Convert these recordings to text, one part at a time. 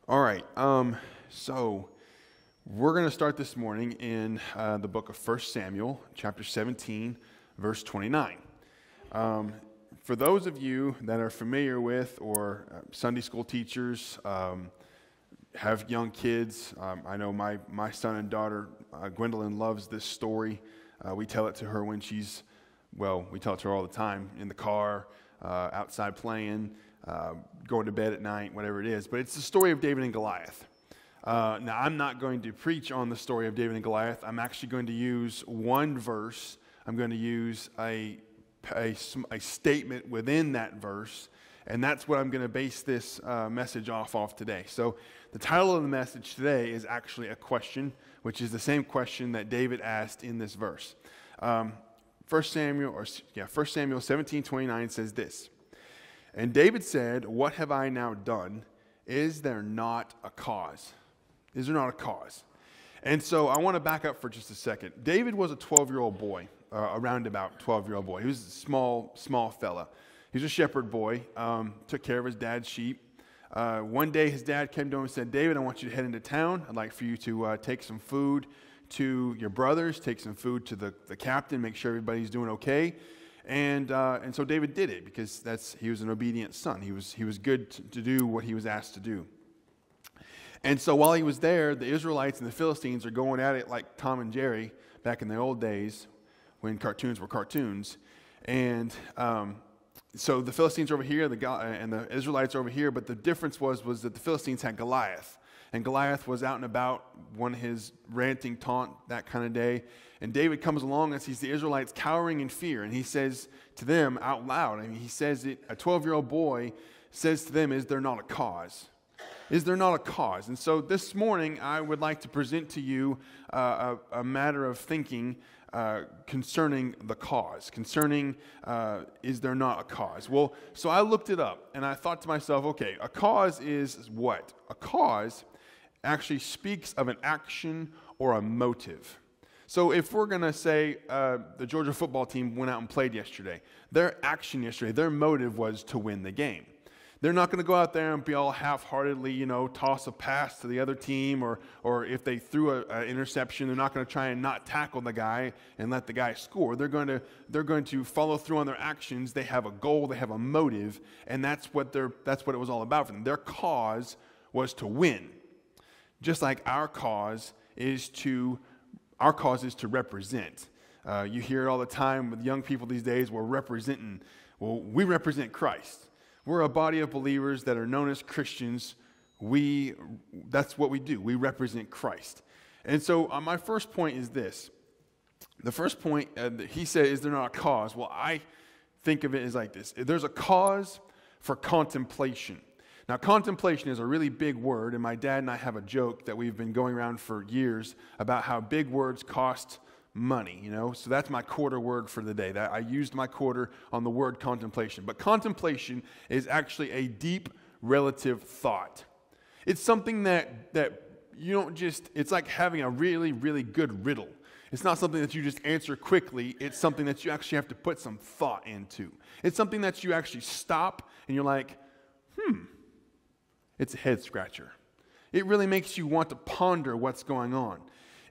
All right. So we're going to start this morning in the book of 1 Samuel, chapter 17, verse 29. For those of you that are familiar with or Sunday school teachers, have young kids, I know my son and daughter, Gwendolyn, loves this story. We tell it to her when we tell it to her all the time, in the car, outside playing, going to bed at night, whatever it is. But it's the story of David and Goliath. Now, I'm not going to preach on the story of David and Goliath. I'm actually going to use one verse. I'm going to use a statement within that verse, and that's what I'm going to base this message off of today. So the title of the message today is actually a question, which is the same question that David asked in this verse. 1 Samuel 17:29 says this, "And David said, 'What have I now done? Is there not a cause?'" Is there not a cause? And so I want to back up for just a second. David was a 12-year-old boy, around about 12-year-old boy. He was a small fella. He was a shepherd boy, took care of his dad's sheep. One day his dad came to him and said, "David, I want you to head into town. I'd like for you to take some food to your brothers, take some food to the captain, make sure everybody's doing okay." And so David did it because he was an obedient son. He was good to do what he was asked to do. And so while he was there, the Israelites and the Philistines are going at it like Tom and Jerry back in the old days when cartoons were cartoons. And so the Philistines are over here and the Israelites are over here, but the difference was that the Philistines had Goliath. And Goliath was out and about, one of his ranting, taunt, that kind of day. And David comes along and sees the Israelites cowering in fear. And he says to them out loud, he says it, a 12-year-old boy says to them, "Is there not a cause? Is there not a cause?" And so this morning, I would like to present to you a matter of thinking concerning the cause, is there not a cause? Well, so I looked it up, and I thought to myself, okay, a cause is what? A cause actually speaks of an action or a motive. So if we're going to say the Georgia football team went out and played yesterday, their action yesterday, their motive was to win the game. They're not going to go out there and be all half-heartedly, toss a pass to the other team, or if they threw an interception, they're not going to try and not tackle the guy and let the guy score. They're going to follow through on their actions. They have a goal, they have a motive, and that's what it was all about for them. Their cause was to win. Just like our cause is to represent. You hear it all the time with young people these days, we represent Christ. We're a body of believers that are known as Christians. That's what we do. We represent Christ. And so my first point is this. The first point, he said, "Is there not a cause?" Well, I think of it as like this. There's a cause for contemplation. Now, contemplation is a really big word, and my dad and I have a joke that we've been going around for years about how big words cost money, So that's my quarter word for the day. That I used my quarter on the word contemplation. But contemplation is actually a deep relative thought. It's something that you don't it's like having a really, really good riddle. It's not something that you just answer quickly. It's something that you actually have to put some thought into. It's something that you actually stop and you're like, It's a head scratcher. It really makes you want to ponder what's going on.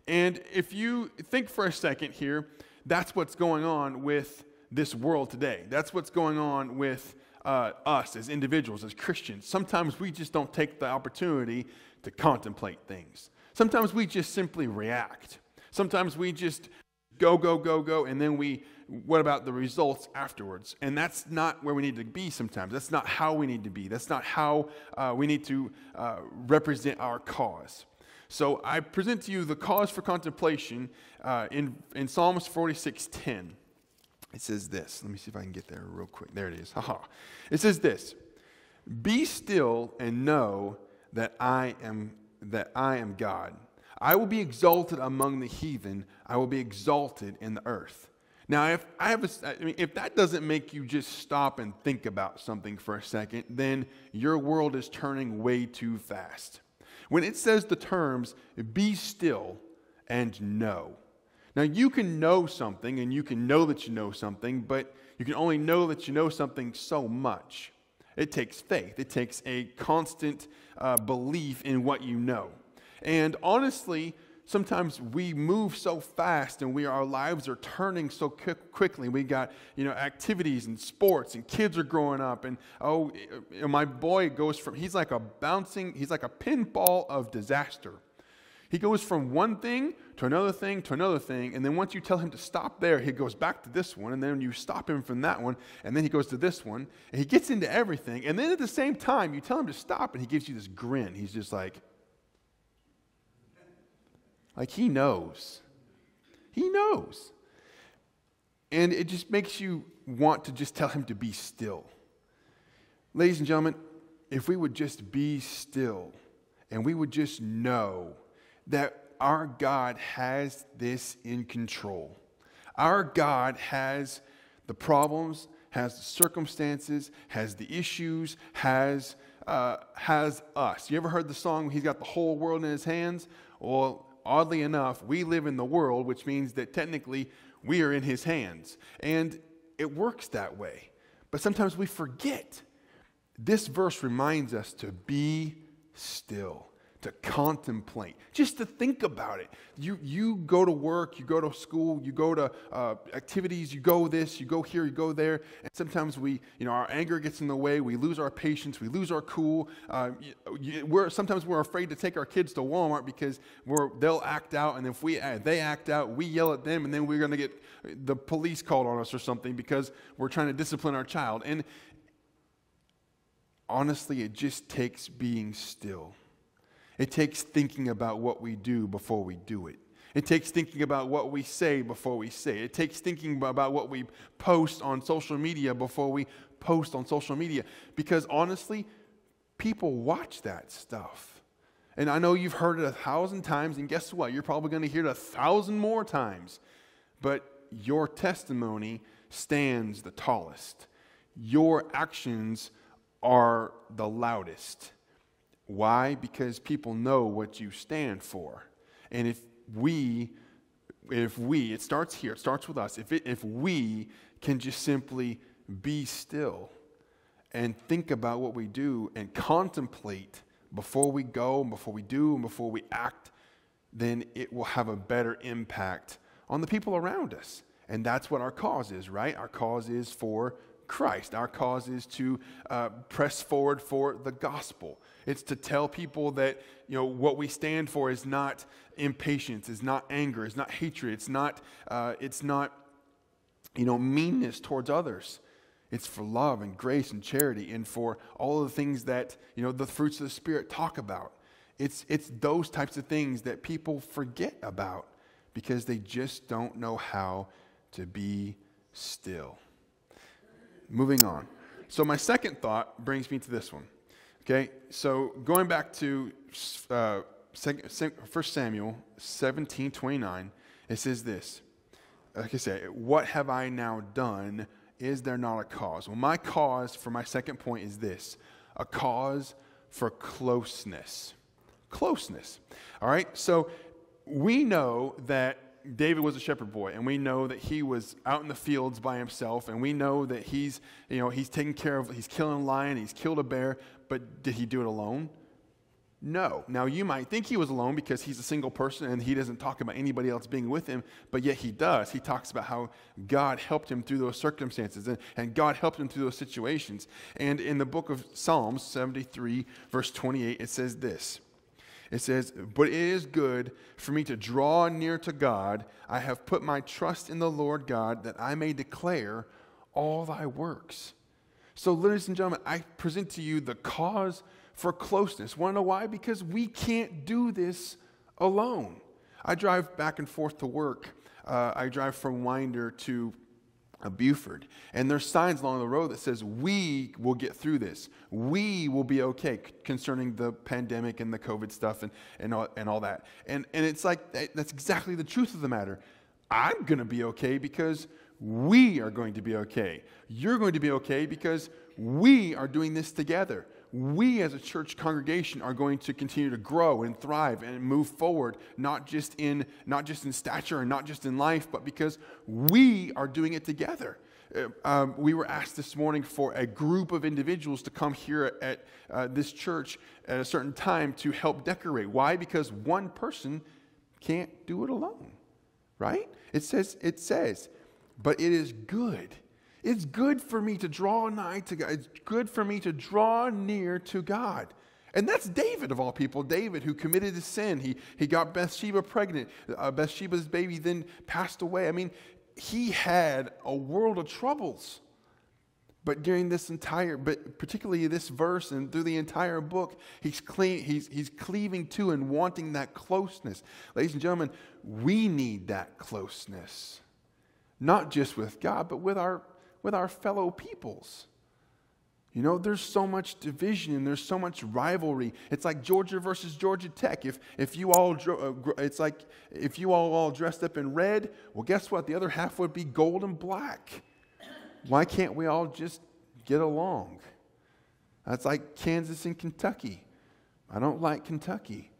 And if you think for a second here, that's what's going on with this world today. That's what's going on with us as individuals, as Christians. Sometimes we just don't take the opportunity to contemplate things. Sometimes we just simply react. Sometimes we just go, and then what about the results afterwards? And that's not where we need to be sometimes. That's not how we need to be. That's not how we need to represent our cause. So I present to you the cause for contemplation in Psalms 46:10. It says this. Let me see if I can get there real quick. There it is. It says this: "Be still and know that I am God. I will be exalted among the heathen. I will be exalted in the earth." Now, if that doesn't make you just stop and think about something for a second, then your world is turning way too fast. When it says the terms, "be still and know." Now, you can know something, and you can know that you know something, but you can only know that you know something so much. It takes faith. It takes a constant belief in what you know. And honestly, sometimes we move so fast and our lives are turning so quickly. We got, activities and sports and kids are growing up. And my boy goes from, he's like a pinball of disaster. He goes from one thing to another thing to another thing, and then once you tell him to stop there, he goes back to this one, and then you stop him from that one, and then he goes to this one, and he gets into everything, and then at the same time, you tell him to stop, and he gives you this grin. He's just like he knows. He knows. And it just makes you want to just tell him to be still. Ladies and gentlemen, if we would just be still, and we would just know that our God has this in control. Our God has the problems, has the circumstances, has the issues, has us. You ever heard the song, He's Got the Whole World in His Hands? Well, oddly enough, we live in the world, which means that technically we are in His hands. And it works that way. But sometimes we forget. This verse reminds us to be still, to contemplate, just to think about it. You go to work, you go to school, you go to activities, you go this, you go here, you go there, and sometimes our anger gets in the way, we lose our patience, we lose our cool. Sometimes we're afraid to take our kids to Walmart because they'll act out, and if they act out, we yell at them, and then we're going to get the police called on us or something because we're trying to discipline our child. And honestly, it just takes being still. It takes thinking about what we do before we do it. It takes thinking about what we say before we say it. It takes thinking about what we post on social media before we post on social media. Because honestly, people watch that stuff. And I know you've heard it 1,000 times, and guess what? You're probably going to hear it 1,000 more times. But your testimony stands the tallest. Your actions are the loudest. Why? Because people know what you stand for. And if we, it starts here, it starts with us. If we can just simply be still and think about what we do and contemplate before we go, and before we do, and before we act, then it will have a better impact on the people around us. And that's what our cause is, right? Our cause is for Christ. Our cause is to press forward for the gospel. It's to tell people that, what we stand for is not impatience, is not anger, is not hatred, it's not meanness towards others. It's for love and grace and charity and for all of the things that, the fruits of the Spirit talk about. It's those types of things that people forget about because they just don't know how to be still. Moving on. So my second thought brings me to this one. Okay, so going back to 1 Samuel 17:29, it says this. Like I say, what have I now done? Is there not a cause? Well, my cause for my second point is this. A cause for closeness. Closeness. All right, so we know that David was a shepherd boy, and we know that he was out in the fields by himself, and we know that he's taking care of, he's killing a lion, he's killed a bear, but did he do it alone? No. Now, you might think he was alone because he's a single person and he doesn't talk about anybody else being with him, but yet he does. He talks about how God helped him through those circumstances, and God helped him through those situations. And in the book of Psalms 73, verse 28, it says this. It says, "But it is good for me to draw near to God. I have put my trust in the Lord God, that I may declare all thy works." So, ladies and gentlemen, I present to you the cause for closeness. Want to know why? Because we can't do this alone. I drive back and forth to work. I drive from Winder to Buford, and there's signs along the road that says we will get through this. We will be okay concerning the pandemic and the COVID stuff and all that. And it's like that's exactly the truth of the matter. I'm going to be okay because we are going to be okay. You're going to be okay because we are doing this together. We as a church congregation are going to continue to grow and thrive and move forward, not just in stature and not just in life, but because we are doing it together. we were asked this morning for a group of individuals to come here at this church at a certain time to help decorate. Why? Because one person can't do it alone, right? It says, but it is good. It's good for me to draw nigh to God. It's good for me to draw near to God. And that's David, of all people. David, who committed a sin. He got Bathsheba pregnant. Bathsheba's baby then passed away. I mean, he had a world of troubles. But during this but particularly this verse and through the entire book, he's cleaving to and wanting that closeness. Ladies and gentlemen, we need that closeness. Not just with God, but with our fellow peoples. You know, there's so much division and there's so much rivalry. It's like Georgia versus Georgia Tech. If you all dressed up in red, well, guess what? The other half would be gold and black. Why can't we all just get along? That's like Kansas and Kentucky. I don't like Kentucky.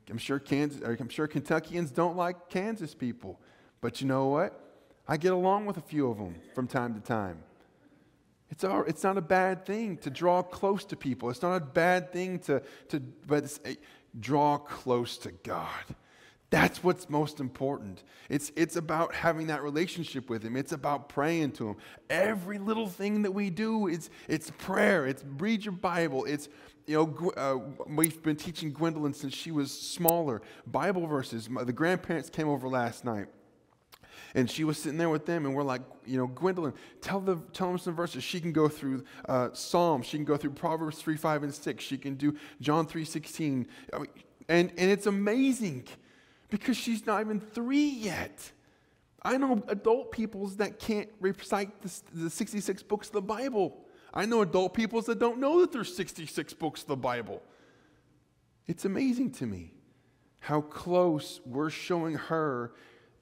I'm sure Kentuckians don't like Kansas people. But you know what? I get along with a few of them from time to time. It's not a bad thing to draw close to people. It's not a bad thing but draw close to God. That's what's most important. It's about having that relationship with Him. It's about praying to Him. Every little thing that we do, it's prayer. It's read your Bible. It's we've been teaching Gwendolyn since she was smaller. Bible verses. The grandparents came over last night. And she was sitting there with them, and we're like, Gwendolyn, tell them some verses. She can go through Psalms. She can go through Proverbs 3, 5, and 6. She can do John 3:16. And it's amazing because she's not even 3 yet. I know adult peoples that can't recite the 66 books of the Bible. I know adult peoples that don't know that there's 66 books of the Bible. It's amazing to me how close we're showing her,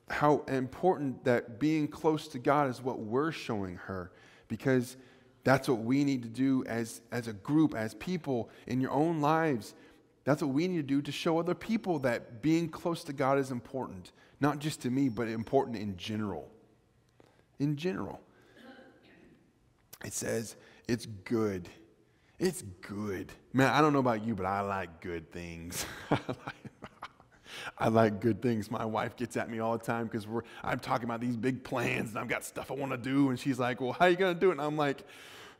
how important that being close to God is what we're showing her, because that's what we need to do as a group, as people in your own lives. That's what we need to do to show other people that being close to God is important, not just to me, but important in general. In general. It says it's good. It's good. Man, I don't know about you, but I like good things. I like good things. My wife gets at me all the time because I'm talking about these big plans and I've got stuff I want to do. And she's like, well, how are you going to do it? And I'm like,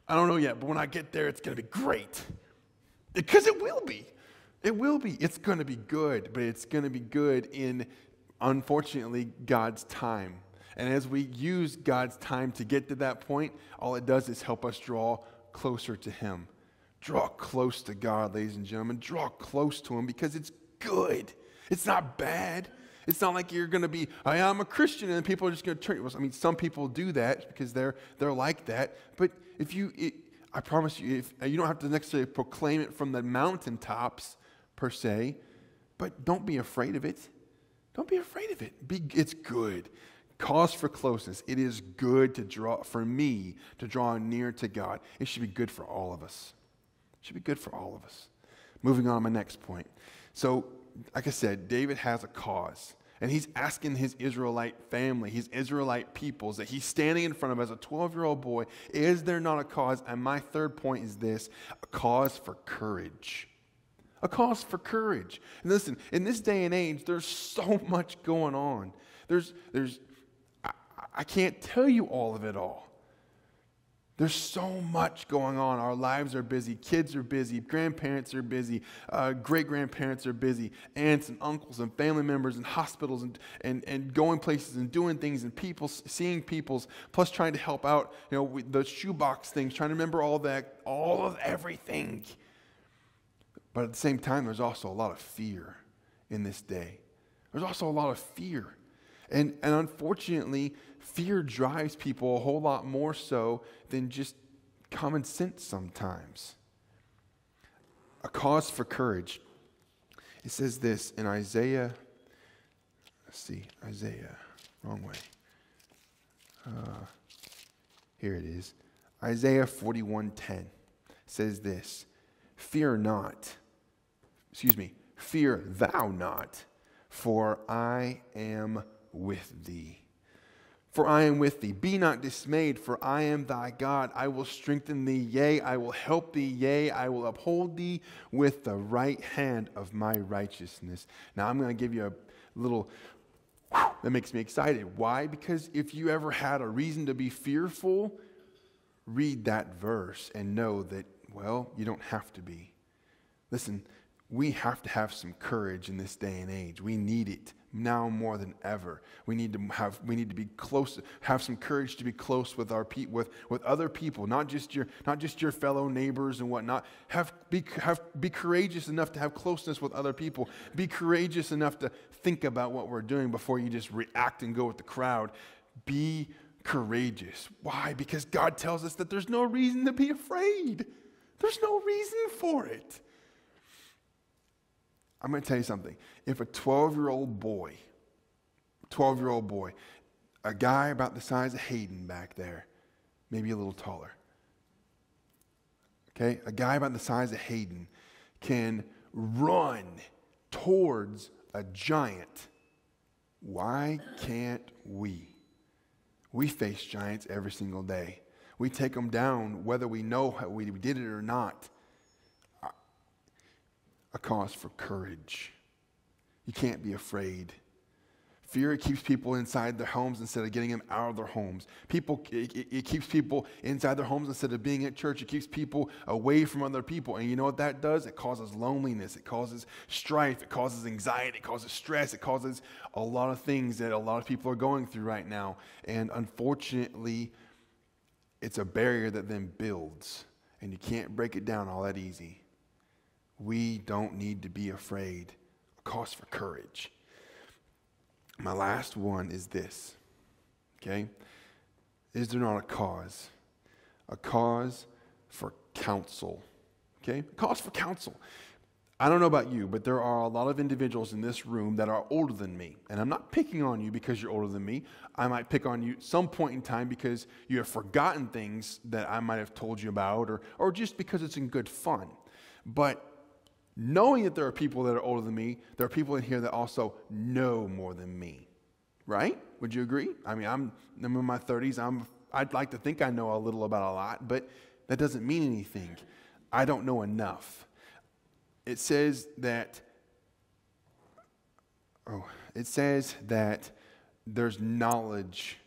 I don't know yet, but when I get there, it's going to be great. Because it will be. It will be. It's going to be good, but it's going to be good in, unfortunately, God's time. And as we use God's time to get to that point, all it does is help us draw closer to Him. Draw close to God, ladies and gentlemen. Draw close to Him because it's good. It's not bad. It's not like you're going to be, I'm a Christian, and people are just going to turn. I mean, some people do that because they're like that. But I promise you, if you don't have to necessarily proclaim it from the mountaintops per se, but don't be afraid of it. Don't be afraid of it. It's good. Cause for closeness. It is good for me to draw near to God. It should be good for all of us. It should be good for all of us. Moving on to my next point. So, like I said, David has a cause. And he's asking his Israelite family, his Israelite peoples that he's standing in front of as a 12-year-old boy, is there not a cause? And my third point is this: a cause for courage. A cause for courage. And listen, in this day and age, there's so much going on. I can't tell you all of it all. There's so much going on. Our lives are busy. Kids are busy. Grandparents are busy. Great-grandparents are busy. Aunts and uncles and family members and hospitals and going places and doing things and people, seeing people's, plus trying to help out, the shoebox things, trying to remember all of everything. But at the same time, there's also a lot of fear in this day. There's also a lot of fear. And unfortunately, fear drives people a whole lot more so than just common sense sometimes. A cause for courage. It says this in Isaiah. Wrong way. Here it is. Isaiah 41:10 says this: fear thou not, for I am with thee. For I am with thee. Be not dismayed, for I am thy God. I will strengthen thee, yea, I will help thee, yea, I will uphold thee with the right hand of my righteousness. Now I'm going to give you a little that makes me excited. Why? Because if you ever had a reason to be fearful, read that verse and know that, well, you don't have to be. Listen, we have to have some courage in this day and age. We need it now more than ever. We need to be close, have some courage to be close with with other people, not just your fellow neighbors and whatnot. Be courageous enough to have closeness with other people. Be courageous enough to think about what we're doing before you just react and go with the crowd. Be courageous. Why? Because God tells us that there's no reason to be afraid. There's no reason for it. I'm going to tell you something. If a 12-year-old boy, a guy about the size of Hayden back there, maybe a little taller, okay, a guy about the size of Hayden can run towards a giant, why can't we? We face giants every single day. We take them down whether we know how we did it or not. A cause for courage. You can't be afraid. Fear, it keeps people inside their homes instead of getting them out of their homes. It keeps people inside their homes instead of being at church. It keeps people away from other people. And you know what that does? It causes loneliness. It causes strife. It causes anxiety. It causes stress. It causes a lot of things that a lot of people are going through right now. And unfortunately, it's a barrier that then builds. And you can't break it down all that easy. We don't need to be afraid. A cause for courage. My last one is this, okay? Is there not a cause? A cause for counsel, okay? A cause for counsel. I don't know about you, but there are a lot of individuals in this room that are older than me. And I'm not picking on you because you're older than me. I might pick on you at some point in time because you have forgotten things that I might have told you about or just because it's in good fun. But knowing that there are people that are older than me, there are people in here that also know more than me, right? Would you agree? I mean, I'm in my 30s. I'd like to think I know a little about a lot, but that doesn't mean anything. I don't know enough. It says that there's knowledge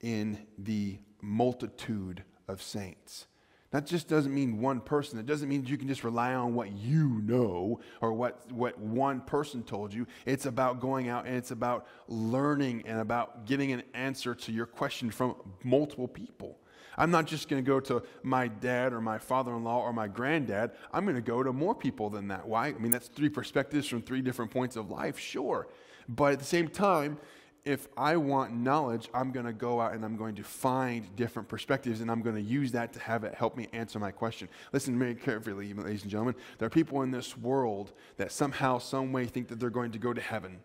in the multitude of saints. That just doesn't mean one person. It doesn't mean you can just rely on what you know or what one person told you. It's about going out and it's about learning and about getting an answer to your question from multiple people. I'm not just going to go to my dad or my father-in-law or my granddad. I'm going to go to more people than that. Why? I mean, that's 3 perspectives from 3 different points of life, sure. But at the same time, if I want knowledge, I'm going to go out and I'm going to find different perspectives and I'm going to use that to have it help me answer my question. Listen very carefully, ladies and gentlemen. There are people in this world that somehow, some way think that they're going to go to heaven.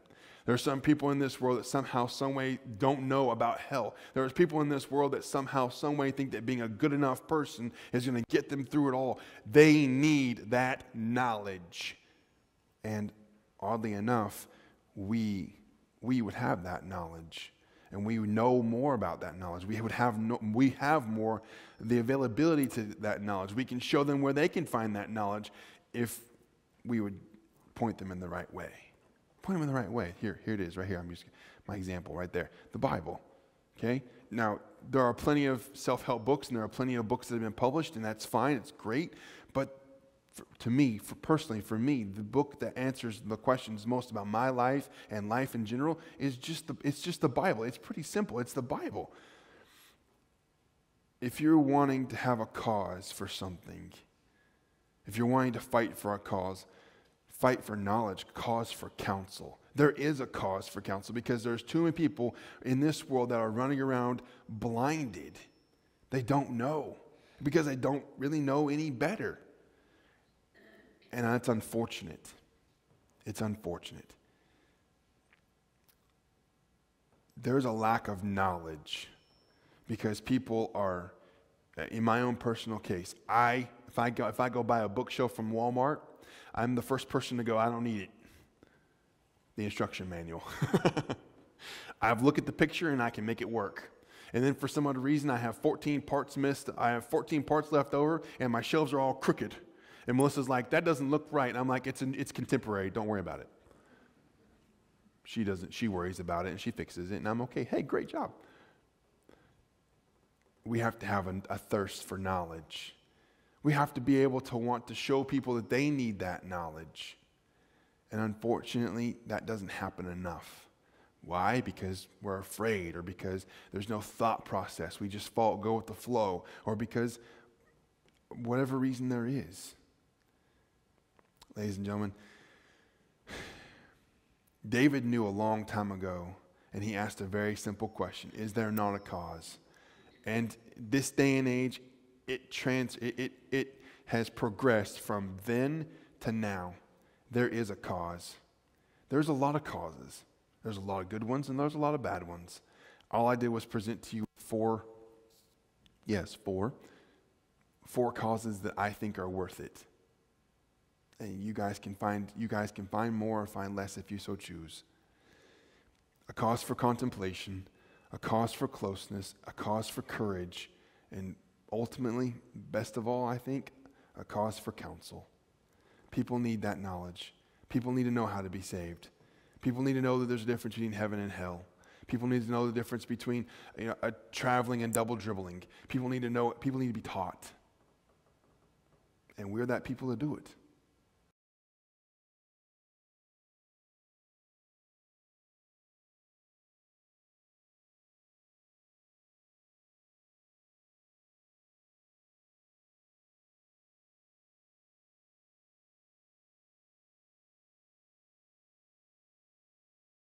There are some people in this world that somehow, some way don't know about hell. There are people in this world that somehow, some way think that being a good enough person is going to get them through it all. They need that knowledge. And oddly enough, we would have that knowledge, and we know more about that knowledge. We have more the availability to that knowledge. We can show them where they can find that knowledge if we would point them in the right way. Point them in the right way. Here it is, right here. I'm just my example right there. The Bible. Okay. Now there are plenty of self-help books, and there are plenty of books that have been published, and that's fine. It's great, but personally, for me, the book that answers the questions most about my life and life in general is just the Bible. It's pretty simple. It's the Bible. If you're wanting to have a cause for something, if you're wanting to fight for a cause, fight for knowledge, cause for counsel. There is a cause for counsel because there's too many people in this world that are running around blinded. They don't know because they don't really know any better. And that's unfortunate. It's unfortunate. There's a lack of knowledge because people are, in my own personal case, if I go buy a bookshelf from Walmart, I'm the first person to go, I don't need it. The instruction manual. I've looked at the picture and I can make it work. And then for some other reason, I have 14 parts missed. I have 14 parts left over, and my shelves are all crooked. And Melissa's like, that doesn't look right. And I'm like, it's contemporary. Don't worry about it. She worries about it, and she fixes it, and I'm okay. Hey, great job. We have to have a thirst for knowledge. We have to be able to want to show people that they need that knowledge. And unfortunately, that doesn't happen enough. Why? Because we're afraid, or because there's no thought process. We just go with the flow, or because whatever reason there is. Ladies and gentlemen, David knew a long time ago, and he asked a very simple question: is there not a cause? And this day and age, it has progressed from then to now. There is a cause. There's a lot of causes. There's a lot of good ones, and there's a lot of bad ones. All I did was present to you four causes that I think are worth it. And you guys can find more or find less if you so choose. A cause for contemplation, a cause for closeness, a cause for courage, and ultimately, best of all, I think, a cause for counsel. People need that knowledge. People need to know how to be saved. People need to know that there's a difference between heaven and hell. People need to know the difference between traveling and double dribbling. People need to be taught. And we're that people to do it.